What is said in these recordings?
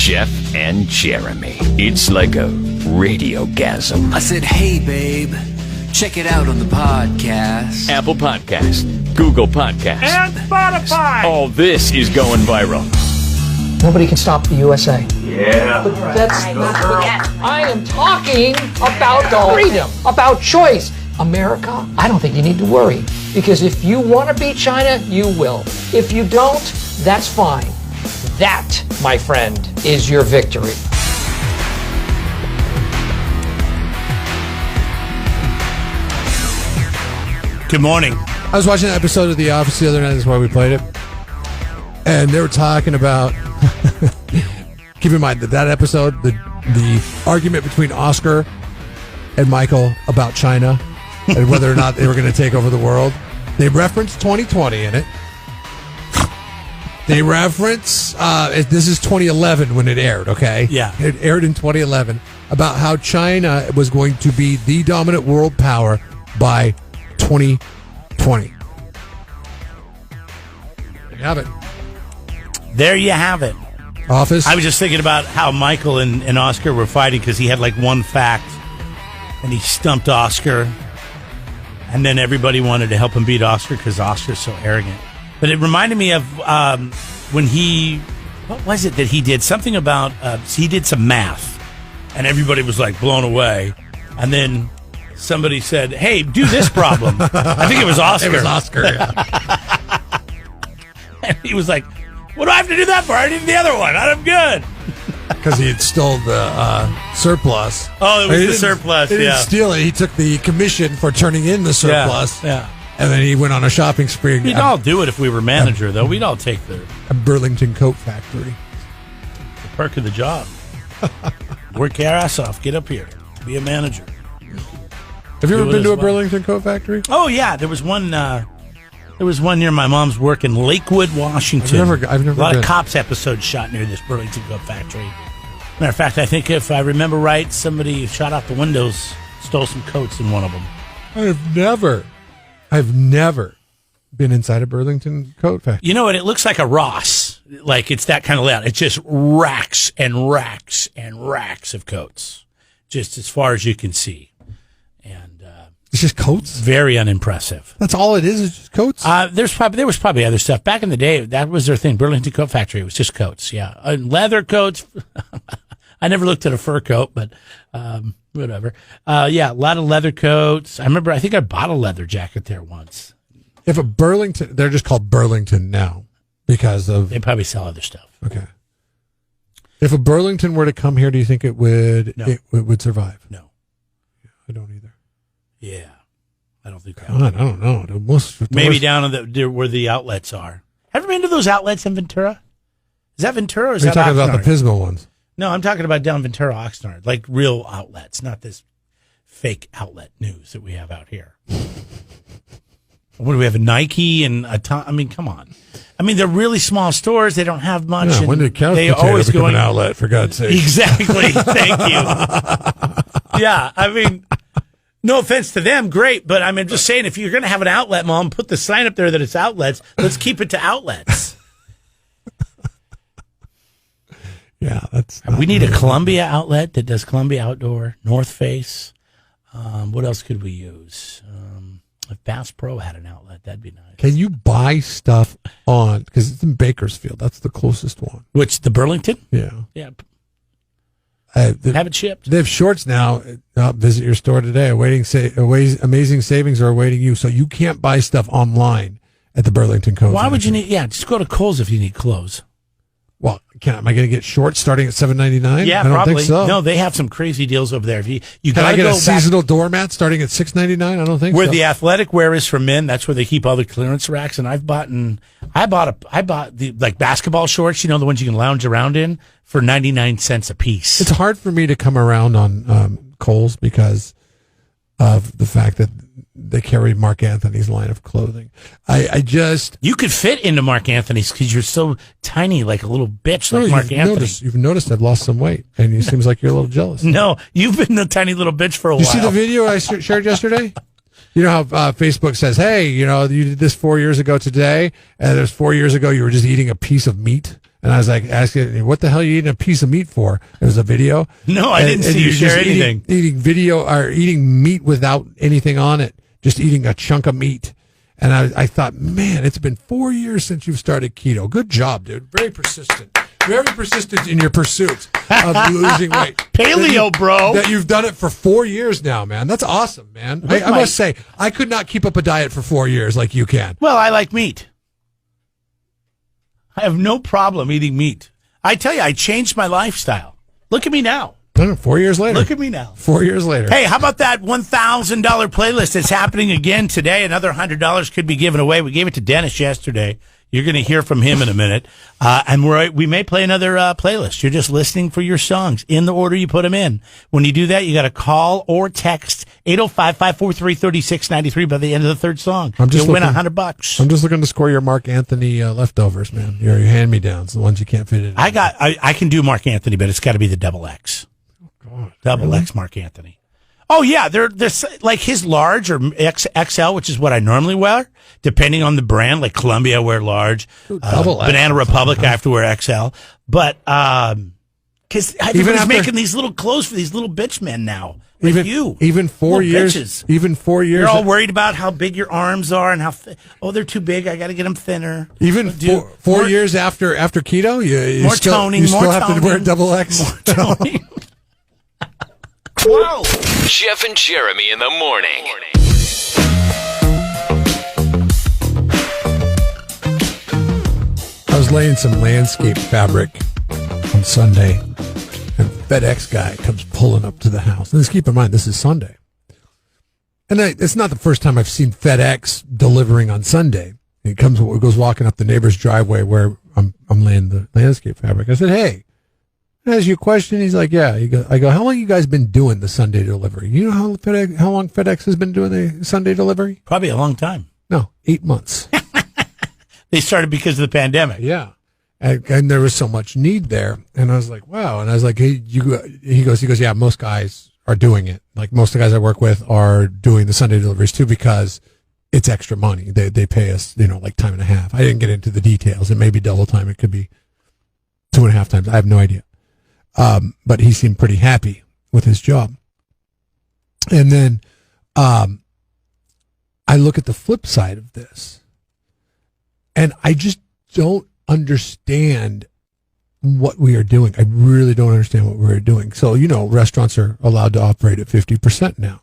Jeff and Jeremy. It's like a radiogasm. I said, hey, babe, check it out on the podcast. Apple Podcast, Google Podcast, And Spotify. all this is going viral. Nobody can stop the USA. Yeah. But that's not I am talking about freedom, about choice. America, I don't think you need to worry. Because if you want to beat China, you will. If you don't, that's fine. That, my friend, is your victory. Good morning. I was watching an episode of The Office the other night. That's why we played it. And they were talking about, keep in mind that episode, the argument between Oscar and Michael about China and whether or not they were going to take over the world. They reference 2020 in it. They reference, this is 2011 when it aired, okay? Yeah. It aired in 2011 about how China was going to be the dominant world power by 2020. There you have it. There you have it. Office. I was just thinking about how Michael and Oscar were fighting because he had like one fact and he stumped Oscar. And then everybody wanted to help him beat Oscar because Oscar's so arrogant. But it reminded me of when what was it that he did? Something about, he did some math. And everybody was like blown away. And then somebody said, hey, do this problem. I think it was Oscar. It was Oscar, yeah. And he was like, what do I have to do that for? I did the other one. I'm good. Because he had stole the surplus. Oh, it was He the didn't- surplus, He didn't yeah. steal it. He took the commission for turning in the surplus. Yeah. And then he went on a shopping spree We'd all do it if we were manager, though. We'd all take the at Burlington Coat Factory. perk of the job. Work your ass off. Get up here. Be a manager. Have you Do ever it been as to a well. Burlington Coat Factory? Oh, yeah. There was one near my mom's work in Lakewood, Washington. I've never A lot been. of Cops episodes shot near this Burlington Coat Factory. Matter of fact, I think if I remember right, somebody shot out the windows, stole some coats in one of them. I've never been inside a Burlington Coat Factory. You know what? It looks like a Ross. Like it's that kind of layout. It's just racks and racks and racks of coats, just as far as you can see. And It's just coats? very unimpressive. That's all it is just coats? There was probably other stuff. Back in the day, that was their thing. Burlington Coat Factory. It was just coats, yeah. Leather coats. I never looked at a fur coat, but whatever. Yeah, a lot of leather coats. I think I bought a leather jacket there once. If a Burlington, they're just called Burlington now because of, They probably sell other stuff. okay. If a Burlington were to come here, do you think it would, No. it would survive? No. I don't either. Yeah. I don't think that. God, I don't know. Maybe down in where the outlets are. Have you been to those outlets in Ventura? Is that Ventura or is You're that talking about the Oxnard? Pismo ones. No, I'm talking about down Ventura, Oxnard, like real outlets, not this fake outlet news that we have out here. What do we have? A Nike and a Tom? I mean, come on. I mean, they're really small stores. They don't have much. Yeah, and when did couch they potato always become going an outlet, for God's sake? Exactly. Thank you. Yeah, I mean, no offense to them, great, but I'm just saying, if you're going to have an outlet, Mom, put the sign up there that it's outlets. Let's keep it to outlets. Yeah, that's. We need a Columbia outlet that does Columbia Outdoor, North Face. What else could we use? If Bass Pro had an outlet, that'd be nice. Can you buy stuff on, because it's in Bakersfield, that's the closest one. Which, the Burlington? Yeah. Yeah, Have have it shipped. They have shorts now. Visit your store today. Amazing savings are awaiting you. So you can't buy stuff online at the Burlington Coat. Why would you Factory. need, just go to Kohl's if you need clothes. Well, am I going to get shorts starting at $7.99? Yeah, I don't probably. think so. No, they have some crazy deals over there. If you Can gotta I get go a back seasonal doormat starting at $6.99? I don't think where so. the athletic wear is for men. That's where they keep all the clearance racks. And I bought the like basketball shorts, the ones you can lounge around in, for 99 cents a piece. It's hard for me to come around on Kohl's because of the fact that they carry Mark Anthony's line of clothing. You could fit into Mark Anthony's because you're so tiny, like a little bitch, like Mark Anthony. You've noticed I've lost some weight, and it seems like you're a little jealous. No, you've been the tiny little bitch for a You while. see the video I shared yesterday? You know how Facebook says, hey, you did this 4 years ago today, and it was 4 years ago you were just eating a piece of meat, And I was like, asking, what the hell are you eating a piece of meat for? It was a video. No, I didn't see you share anything. Eating video or eating meat without anything on it, just eating a chunk of meat. And I thought, man, it's been 4 years since you've started keto. Good job, dude. Very persistent. Very persistent in your pursuit of losing weight. Paleo, bro. That you've done it for 4 years now, man. That's awesome, man. I must say, I could not keep up a diet for 4 years like you can. Well, I like meat. I have no problem eating meat. I tell you, I changed my lifestyle. Look at me now. 4 years later. Look at me now. 4 years later. Hey, how about that $1,000 playlist that's happening again today? Another $100 could be given away. We gave it to Dennis yesterday. You're going to hear from him in a minute. And we may play another playlist. You're just listening for your songs in the order you put them in. When you do that, you got to call or text 805-543-3693 by the end of the third song. You'll win $100. I'm just looking to score your Mark Anthony leftovers, man. Your hand-me-downs, the ones you can't fit in. I can do Mark Anthony, but it's got to be the double X. God, double really? X Mark Anthony. Oh, yeah, they're like his large or XL, which is what I normally wear, depending on the brand. Like Columbia, I wear large. Banana Republic, I have to wear XL. But because everybody's making these little clothes for these little bitch men now. Like even 4 years. Bitches. Even 4 years. You're all worried about how big your arms are and how they're too big. I got to get them thinner. Even 4 years after keto, you more still, toning. You still more have toning, to wear double X. More toning. Whoa! Jeff and Jeremy in the morning. I was laying some landscape fabric on Sunday, and FedEx guy comes pulling up to the house. And just keep in mind, this is Sunday. And it's not the first time I've seen FedEx delivering on Sunday. He goes walking up the neighbor's driveway where I'm laying the landscape fabric. I said, hey, can I ask you a question? He's like, yeah. I go, how long you guys been doing the Sunday delivery? You know how long FedEx has been doing the Sunday delivery? Probably a long time. No, 8 months. They started because of the pandemic. Yeah. And there was so much need there. And I was like, wow. And I was like, hey, he goes, yeah, most guys are doing it. Like most of the guys I work with are doing the Sunday deliveries too, because it's extra money. They pay us, like time and a half. I didn't get into the details. It may be double time. It could be 2.5 times. I have no idea. But he seemed pretty happy with his job. And then, I look at the flip side of this, and I just don't understand what we are doing. I really don't understand what we're doing. So, restaurants are allowed to operate at 50% now.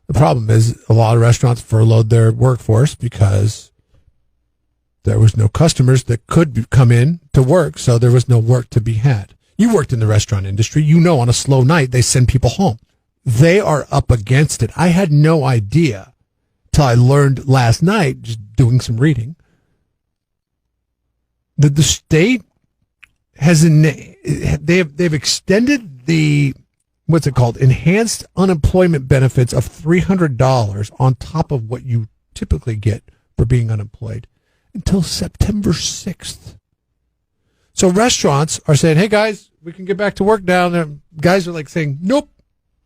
The problem is a lot of restaurants furloughed their workforce because there was no customers that could come in to work, so there was no work to be had. You worked in the restaurant industry. On a slow night, they send people home. They are up against it. I had no idea till I learned last night, just doing some reading, that the state has they've extended the, what's it called, enhanced unemployment benefits of $300 on top of what you typically get for being unemployed until September 6th. So restaurants are saying, hey, guys, we can get back to work now. And guys are like saying, nope,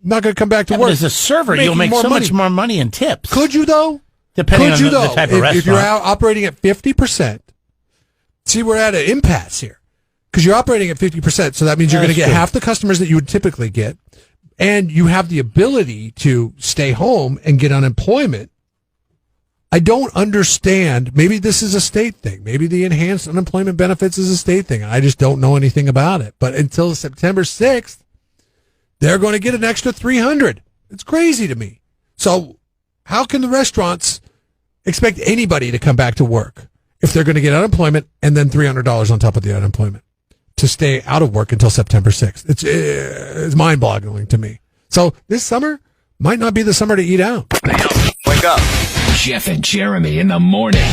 not going to come back to work. As a server, you'll make so much more money in tips. Could you, though? Depending on the type of restaurant. If you're operating at 50%, see, we're at an impasse here. Because you're operating at 50%, so that means you're going to get half the customers that you would typically get, and you have the ability to stay home and get unemployment. I don't understand. Maybe this is a state thing. Maybe the enhanced unemployment benefits is a state thing. I just don't know anything about it. But until September 6th, they're going to get an extra $300. It's crazy to me. So how can the restaurants expect anybody to come back to work if they're going to get unemployment and then $300 on top of the unemployment to stay out of work until September 6th? It's mind-boggling to me. So this summer might not be the summer to eat out. Wake up. Jeff and Jeremy in the morning.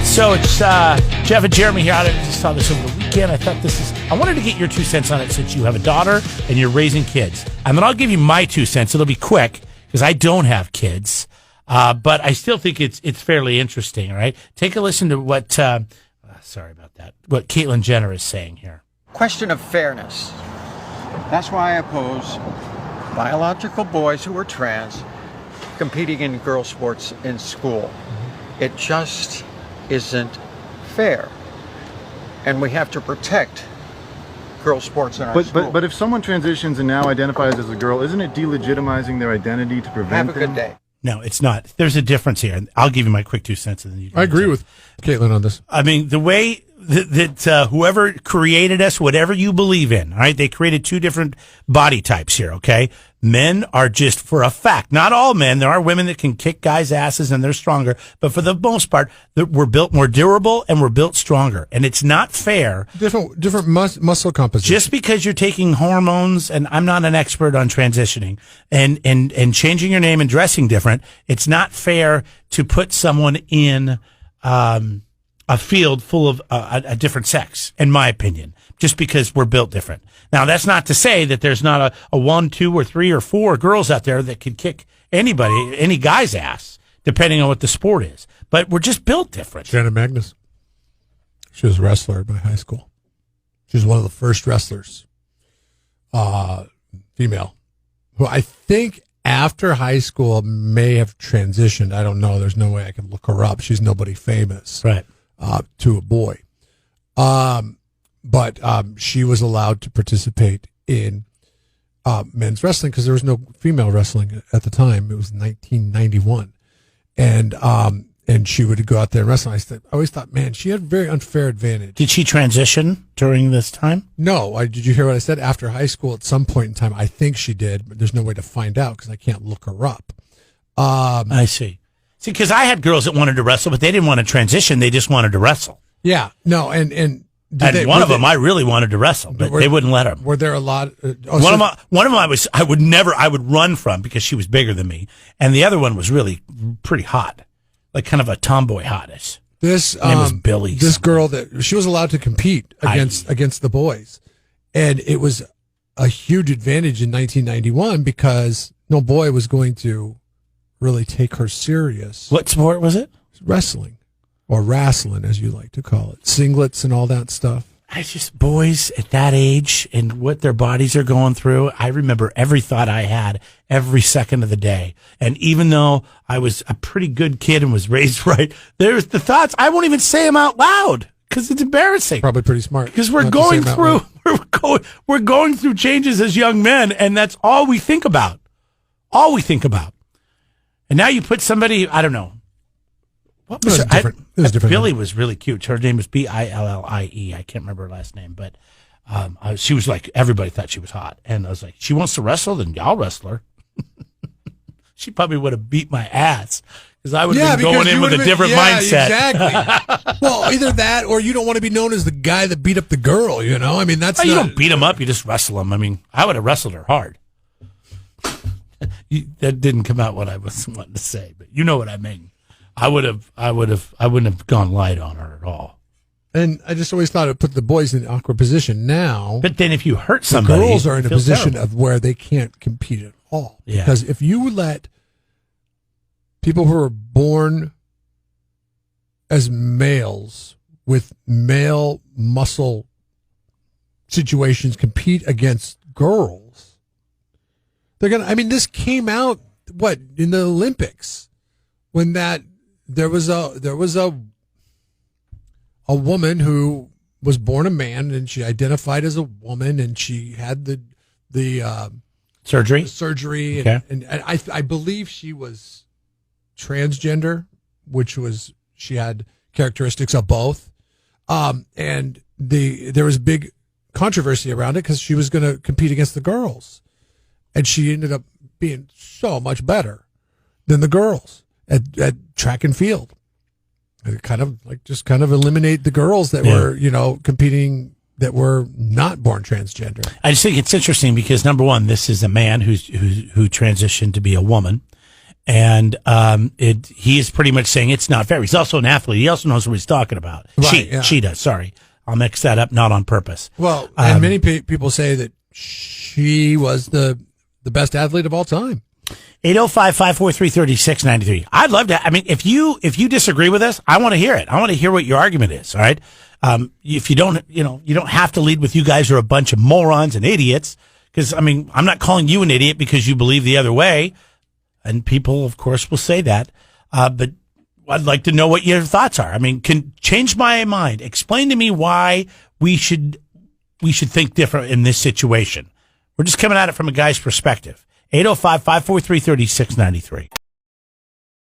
So it's Jeff and Jeremy here. I just saw this over the weekend. I wanted to get your 2 cents on it since you have a daughter and you're raising kids. And then I'll give you my 2 cents. It'll be quick because I don't have kids. But I still think it's fairly interesting, all right? Take a listen to what, sorry about that, what Caitlyn Jenner is saying here. Question of fairness. That's why I oppose biological boys who are trans competing in girl sports in school. It just isn't fair. and we have to protect girls' sports in our school. But if someone transitions and now identifies as a girl, isn't it delegitimizing their identity to prevent Have a good day. No, it's not. There's a difference here. And I'll give you my quick 2 cents. And then you I agree with Caitlin on this. I mean, the way that whoever created us, whatever you believe in, all right, they created 2 different body types here, okay? Men are just, for a fact, not all men. There are women that can kick guys' asses and they're stronger. But for the most part, we're built more durable and we're built stronger. And it's not fair. Different muscle composition. Just because you're taking hormones, and I'm not an expert on transitioning, and changing your name and dressing different, it's not fair to put someone in a field full of a different sex, in my opinion, just because we're built different. Now, that's not to say that there's not a 1, 2, or 3, or 4 girls out there that could kick anybody, any guy's ass, depending on what the sport is. But we're just built different. Shannon Magnus. She was a wrestler at my high school. She was one of the first wrestlers, female, who I think after high school may have transitioned. I don't know. There's no way I can look her up. She's nobody famous. Right. To a boy. But she was allowed to participate in men's wrestling because there was no female wrestling at the time. It was 1991. And she would go out there and wrestle. I always thought, man, she had a very unfair advantage. Did she transition during this time? No. Did you hear what I said? After high school, at some point in time, I think she did, but there's no way to find out because I can't look her up. I see. See, because I had girls that wanted to wrestle, but they didn't want to transition. They just wanted to wrestle. Yeah. No, and one of them I really wanted to wrestle, but they wouldn't let them. Were there a lot? One of them I would run from because she was bigger than me, and the other one was really pretty hot, like kind of a tomboy hotness. This Her name was Billy. This girl that she was allowed to compete against the boys, and it was a huge advantage in 1991 because no boy was going to really take her serious. What sport was it? Wrestling, or wrestling, as you like to call it, singlets and all that stuff. Boys at that age and what their bodies are going through. I remember every thought I had every second of the day. And even though I was a pretty good kid and was raised right, there's the thoughts. I won't even say them out loud because it's embarrassing. Probably pretty smart. Because we're going through changes as young men, and that's all we think about. All we think about. And now you put somebody, I don't know. What was it? It was different. Billy was really cute. Her name was Billie. I can't remember her last name, but she was like, everybody thought she was hot. And I was like, she wants to wrestle, then I'll wrestle her. She probably would have beat my ass because I would have been going in with a different mindset. Exactly. Well, either that or you don't want to be known as the guy that beat up the girl, you know? I mean, that's you don't beat him up, you just wrestle him. I mean, I would have wrestled her hard. That didn't come out what I was wanting to say, but you know what I mean. I wouldn't have gone light on her at all. And I just always thought it put the boys in an awkward position. Now, but then if you hurt somebody, the girls are in a position of where they can't compete at all. Yeah. Because if you let people who are born as males with male muscle situations compete against girls, they're gonna. I mean, this came out in the Olympics when there was a woman who was born a man and she identified as a woman and she had the surgery Okay. and I believe she was transgender, which was she had characteristics of both, and there was big controversy around it because she was going to compete against the girls, and she ended up being so much better than the girls at track and field. It kind of eliminate the girls that were, competing that were not born transgender. I just think it's interesting because number one, this is a man who transitioned to be a woman, and he is pretty much saying it's not fair. He's also an athlete. He also knows what he's talking about. Right, she does. Sorry, I'll mix that up. Not on purpose. Well, and many people say that she was the best athlete of all time. 805-543-3693. I'd love to. I mean, if you disagree with us, I want to hear it. I want to hear what your argument is. All right. If you don't, you don't have to lead with you guys are a bunch of morons and idiots. Because I mean, I'm not calling you an idiot because you believe the other way, and people, of course, will say that. But I'd like to know what your thoughts are. I mean, can change my mind. Explain to me why we should think different in this situation. We're just coming at it from a guy's perspective. 805-543-3693.